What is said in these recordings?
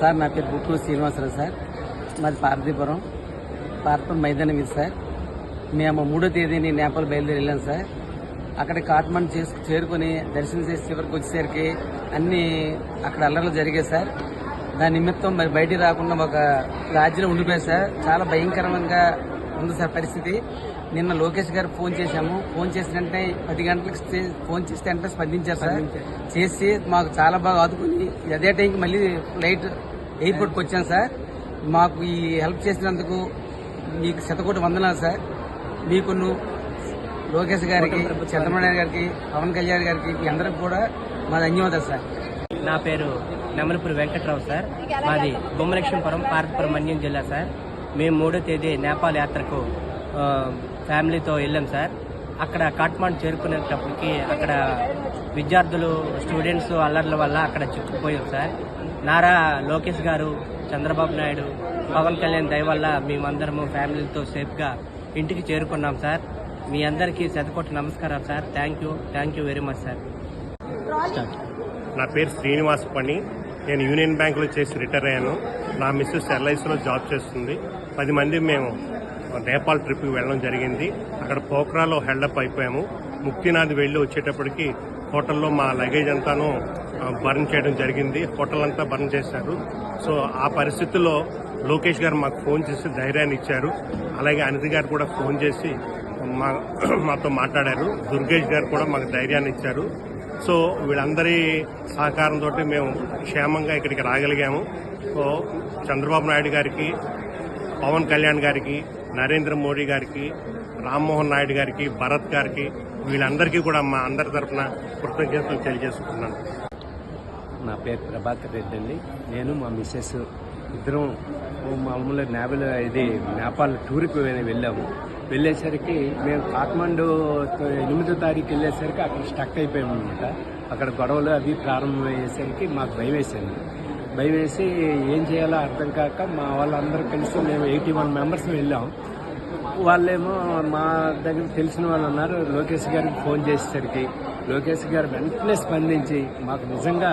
Sir నా పేరు book Srinivasarao sir. మాది పార్వతీపురం మైదానం ఇది సార్. మేము 3వ తేదీని నేపాల్ బయలుదేరి వెళ్ళాం సార్. అక్కడ కాట్మండ్ చేరుకుని దర్శనం చేసి చివరికి వచ్చేసరికి అన్ని అక్కడ అల్లర్లు జరిగాయి సార్. దాని నిమిత్తం మరి బయటికి రాకుండా ఒక లాడ్జిలో ఉండిపోయారు సార్. చాలా భయంకరంగా ఉంది సార్ పరిస్థితి. నిన్న లోకేష్ గారు ఫోన్ చేశాము. ఫోన్ చేసిన వెంటనే 10 గంటలకు ఫోన్ చేస్తే వెంటనే స్పందించారు సార్. చేసి మాకు చాలా బాగా ఆదుకుని అదే టైంకి మళ్ళీ ఫ్లైట్ ఎయిర్పోర్ట్కి వచ్చాను సార్. మాకు ఈ హెల్ప్ చేసినందుకు మీకు శతకోటి వందనాలు సార్. మీకు లోకేష్ గారికి, చంద్రబాబు నాయుడు గారికి, పవన్ కళ్యాణ్ గారికి, మీ అందరికి కూడా మా ధన్యవాదాలు సార్. నా పేరు నెమలపూరి వెంకట్రావు సార్. మాది గుమ్మలక్ష్మీపురం, పార్వతీపురం, మన్యం జిల్లా సార్. మేము 3వ తేదీ నేపాల్ యాత్రకు ఫ్యామిలీతో వెళ్ళాం సార్. అక్కడ కాట్మండ్ చేరుకునేటప్పటికి అక్కడ విద్యార్థులు, స్టూడెంట్స్ అల్లర్ల వల్ల అక్కడ చిక్కుపోయాం సార్. నారా లోకేష్ గారు, చంద్రబాబు నాయుడు, పవన్ కళ్యాణ్ దయ వల్ల మేమందరము ఫ్యామిలీతో సేఫ్గా ఇంటికి చేరుకున్నాం సార్. మీ అందరికీ శతకోటి నమస్కారాలు sir. Thank you very much sir. నా పేరు శ్రీనివాస్ పని. నేను యూనియన్ బ్యాంకులో చేసి రిటైర్ అయ్యాను. నా మిస్సెస్ ఎల్ఐసిలో జాబ్ చేస్తుంది. 10 మంది మేము నేపాల్ ట్రిప్కి వెళ్ళడం జరిగింది. అక్కడ పోఖ్రాలో హెల్డప్ అయిపోయాము. ముక్తినాథ్ వెళ్ళి వచ్చేటప్పటికి హోటల్లో మా లగేజ్ అంతాను బర్న్ చేయడం జరిగింది. హోటల్ అంతా బర్న్ చేశారు. సో ఆ పరిస్థితుల్లో లోకేష్ గారు మాకు ఫోన్ చేసి ధైర్యాన్ని ఇచ్చారు. అలాగే అనిత గారు కూడా ఫోన్ చేసి మాతో మాట్లాడారు. దుర్గేష్ గారు కూడా మాకు ధైర్యాన్ని ఇచ్చారు. సో వీళ్ళందరి సహకారంతో మేము క్షేమంగా ఇక్కడికి రాగలిగాము. సో చంద్రబాబు నాయుడు గారికి, పవన్ కళ్యాణ్ గారికి, నరేంద్ర మోడీ గారికి, రామ్మోహన్ నాయుడు గారికి, భరత్ గారికి, వీళ్ళందరికీ కూడా మా అందరి తరఫున కృతజ్ఞతలు తెలియజేసుకుంటున్నాను. నా పేరు ప్రభాకర్ రెడ్డి అండి. నేను మా మిస్సెస్ ఇద్దరం మామూలు నేపాల్ టూర్కి వెళ్ళాము. వెళ్ళేసరికి మేము కాట్మండు 8వ తారీఖు వెళ్ళేసరికి అక్కడ స్టక్ అయిపోయాము అనమాట. అక్కడ గొడవలు అవి ప్రారంభమయ్యేసరికి మాకు భయం వేసి ఏం చేయాలో అర్థం కాక మా వాళ్ళందరూ కలిసి మేము 81 మెంబర్స్ వెళ్ళాం. వాళ్ళేమో మా దగ్గర తెలిసిన వాళ్ళు ఉన్నారు. లోకేష్ గారికి ఫోన్ చేసేసరికి లోకేష్ గారు వెంటనే స్పందించి మాకు నిజంగా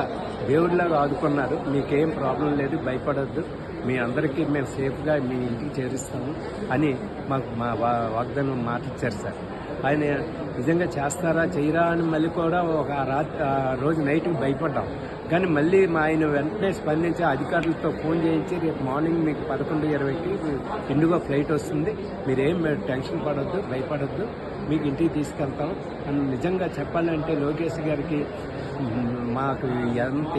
దేవుడిలాగా ఆదుకున్నారు. మీకేం ప్రాబ్లం లేదు, భయపడొద్దు, మీ అందరికీ మేము సేఫ్గా మీ ఇంటికి చేరుస్తాము అని మాకు మా వాగ్దానం మాట ఇచ్చారు సార్. ఆయన నిజంగా చేస్తారా చేయరా అని మళ్ళీ కూడా ఒక రోజు నైట్కి భయపడ్డాం. కానీ మళ్ళీ ఆయన వెంటనే స్పందించి అధికారులతో ఫోన్ చేయించి రేపు మార్నింగ్ మీకు 11:20కి ఇండిగో ఫ్లైట్ వస్తుంది, మీరేం టెన్షన్ పడొద్దు, భయపడొద్దు, మీకు ఇంటికి తీసుకెళ్తాం అని నిజంగా చెప్పాలంటే లోకేష్ గారికి మాకు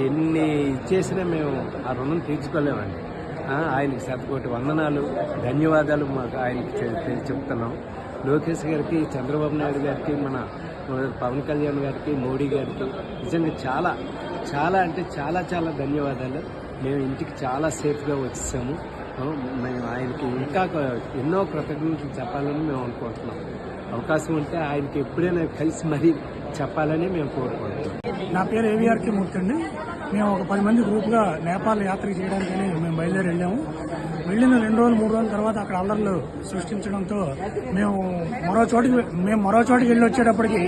ఎన్ని ఇచ్చేసినా మేము ఆ రుణం తీర్చుకోలేమండి. ఆయనకి శతకోటి వందనాలు, ధన్యవాదాలు మాకు ఆయనకి చెప్తున్నాం. లోకేష్ గారికి, చంద్రబాబు నాయుడు గారికి, మన పవన్ కళ్యాణ్ గారికి, మోడీ గారికి నిజంగా చాలా అంటే చాలా ధన్యవాదాలు. మేము ఇంటికి చాలా సేఫ్గా వచ్చేసాము. మేము ఆయనకి ఇంకా ఎన్నో కృతజ్ఞతలు చెప్పాలని మేము అనుకుంటున్నాం. అవకాశం ఉంటే ఆయనకి ఎప్పుడైనా కలిసి మరీ చెప్పాలని మేము కోరుకుంటున్నాం. నా పేరు ఏవిఆర్కే మూర్తి అండి. మేము ఒక 10 మంది గ్రూప్గా నేపాల్ యాత్ర చేయడానికి మేము బయలుదేరి వెళ్ళాము. వెళ్ళిన 2 రోజులు 3 రోజుల తర్వాత అక్కడ అల్లర్లు సృష్టించడంతో మేము మరో చోటికి వెళ్ళి వచ్చేటప్పటికి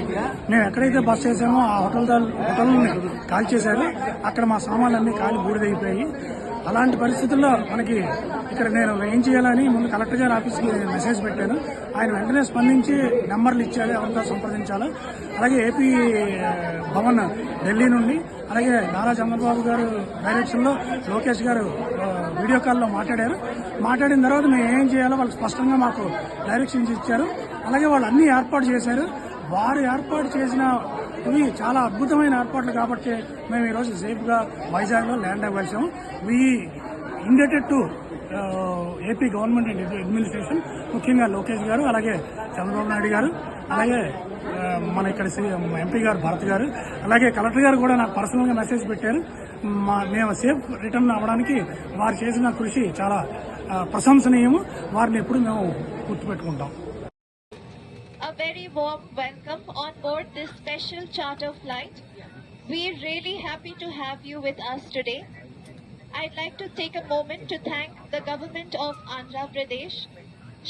మేము ఎక్కడైతే బస్ చేసామో ఆ హోటల్ని కాల్ చేశారు. అక్కడ మా సామాన్లన్నీ కాలి బూడిదైపోయాయి. అలాంటి పరిస్థితుల్లో మనకి ఇక్కడ నేను ఏం చేయాలని ముందు కలెక్టర్ గారి ఆఫీస్కి మెసేజ్ పెట్టాను. ఆయన వెంటనే స్పందించి నెంబర్లు ఇచ్చారు, ఎవరితో సంప్రదించాలో. అలాగే ఏపీ భవన్ ఢిల్లీ నుండి, అలాగే నారా చంద్రబాబు గారు డైరెక్షన్లో లోకేష్ గారు వీడియో కాల్లో మాట్లాడిన తర్వాత మేము ఏం చేయాలో వాళ్ళు స్పష్టంగా మాకు డైరెక్షన్స్ ఇచ్చారు. అలాగే వాళ్ళు అన్ని ఏర్పాటు చేశారు. వారు ఏర్పాటు చేసిన ఇవి చాలా అద్భుతమైన ఏర్పాట్లు కాబట్టి మేము ఈరోజు సేఫ్గా వైజాగ్లో ల్యాండ్ అవ్వాల్సాము. We indebted to AP government and administration, ముఖ్యంగా లోకేష్ గారు, అలాగే చంద్రబాబు నాయుడు గారు, అలాగే మన ఇక్కడ ఎంపీ గారు భరత్ గారు, అలాగే కలెక్టర్ గారు కూడా నాకు పర్సనల్గా మెసేజ్ పెట్టారు. మేము సేఫ్ రిటర్న్ అవ్వడానికి వారు చేసిన కృషి చాలా ప్రశంసనీయము. వారిని ఎప్పుడు మేము గుర్తుపెట్టుకుంటాం. A very warm welcome on board this special charter flight. We're really happy to have you with us today. I'd like to take a moment to thank the government of Andhra Pradesh,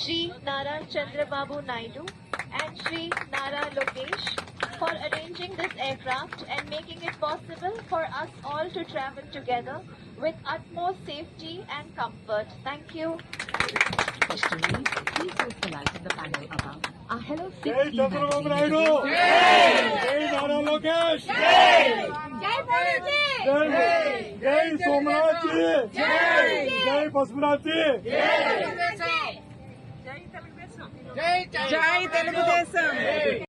Shri Nara Chandrababu Naidu and Shri Nara Lokesh for arranging this aircraft and making it possible for us all to travel together with utmost safety and comfort. Thank you. Questioning, please use the light in the panel above. Our Hello 6 జై team Chandrababu magazine Naidu is జై నారా లోకేష్ జై సోమనాథ్ జై పశుపనాథ్ జై తెలుగుదేశం